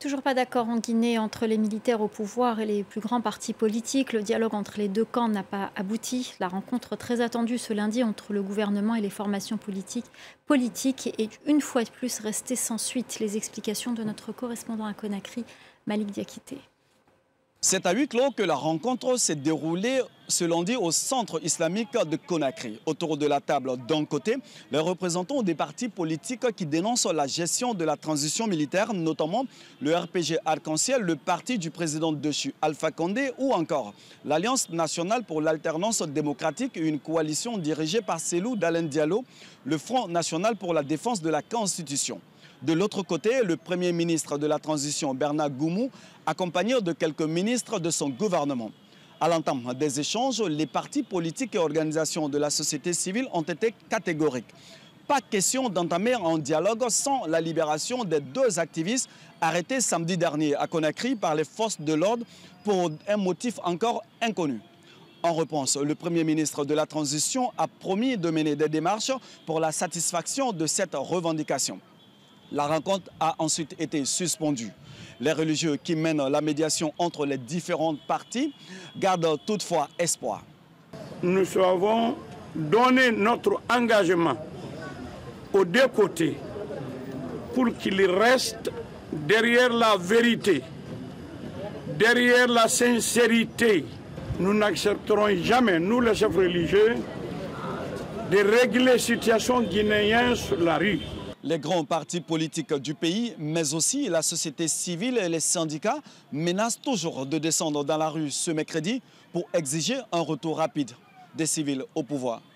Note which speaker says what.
Speaker 1: Toujours pas d'accord en Guinée entre les militaires au pouvoir et les plus grands partis politiques. Le dialogue entre les deux camps n'a pas abouti. La rencontre très attendue ce lundi entre le gouvernement et les formations politiques est une fois de plus restée sans suite. Les explications de notre correspondant à Conakry, Malik Diakité.
Speaker 2: C'est à huis clos que la rencontre s'est déroulée ce lundi au centre islamique de Conakry. Autour de la table, d'un côté, les représentants des partis politiques qui dénoncent la gestion de la transition militaire, notamment le RPG Arc-en-Ciel, le parti du président déchu Alpha Condé, ou encore l'Alliance nationale pour l'alternance démocratique, une coalition dirigée par Cellou Dalein Diallo, le Front national pour la défense de la Constitution. De l'autre côté, le Premier ministre de la Transition, Bernard Goumou, accompagné de quelques ministres de son gouvernement. À l'entame des échanges, les partis politiques et organisations de la société civile ont été catégoriques. Pas question d'entamer un dialogue sans la libération des deux activistes arrêtés samedi dernier à Conakry par les forces de l'ordre pour un motif encore inconnu. En réponse, le Premier ministre de la Transition a promis de mener des démarches pour la satisfaction de cette revendication. La rencontre a ensuite été suspendue. Les religieux qui mènent la médiation entre les différentes parties gardent toutefois espoir.
Speaker 3: Nous avons donné notre engagement aux deux côtés pour qu'ils restent derrière la vérité, derrière la sincérité. Nous n'accepterons jamais, nous les chefs religieux, de régler la situation guinéenne sur la rue.
Speaker 2: Les grands partis politiques du pays, mais aussi la société civile et les syndicats menacent toujours de descendre dans la rue ce mercredi pour exiger un retour rapide des civils au pouvoir.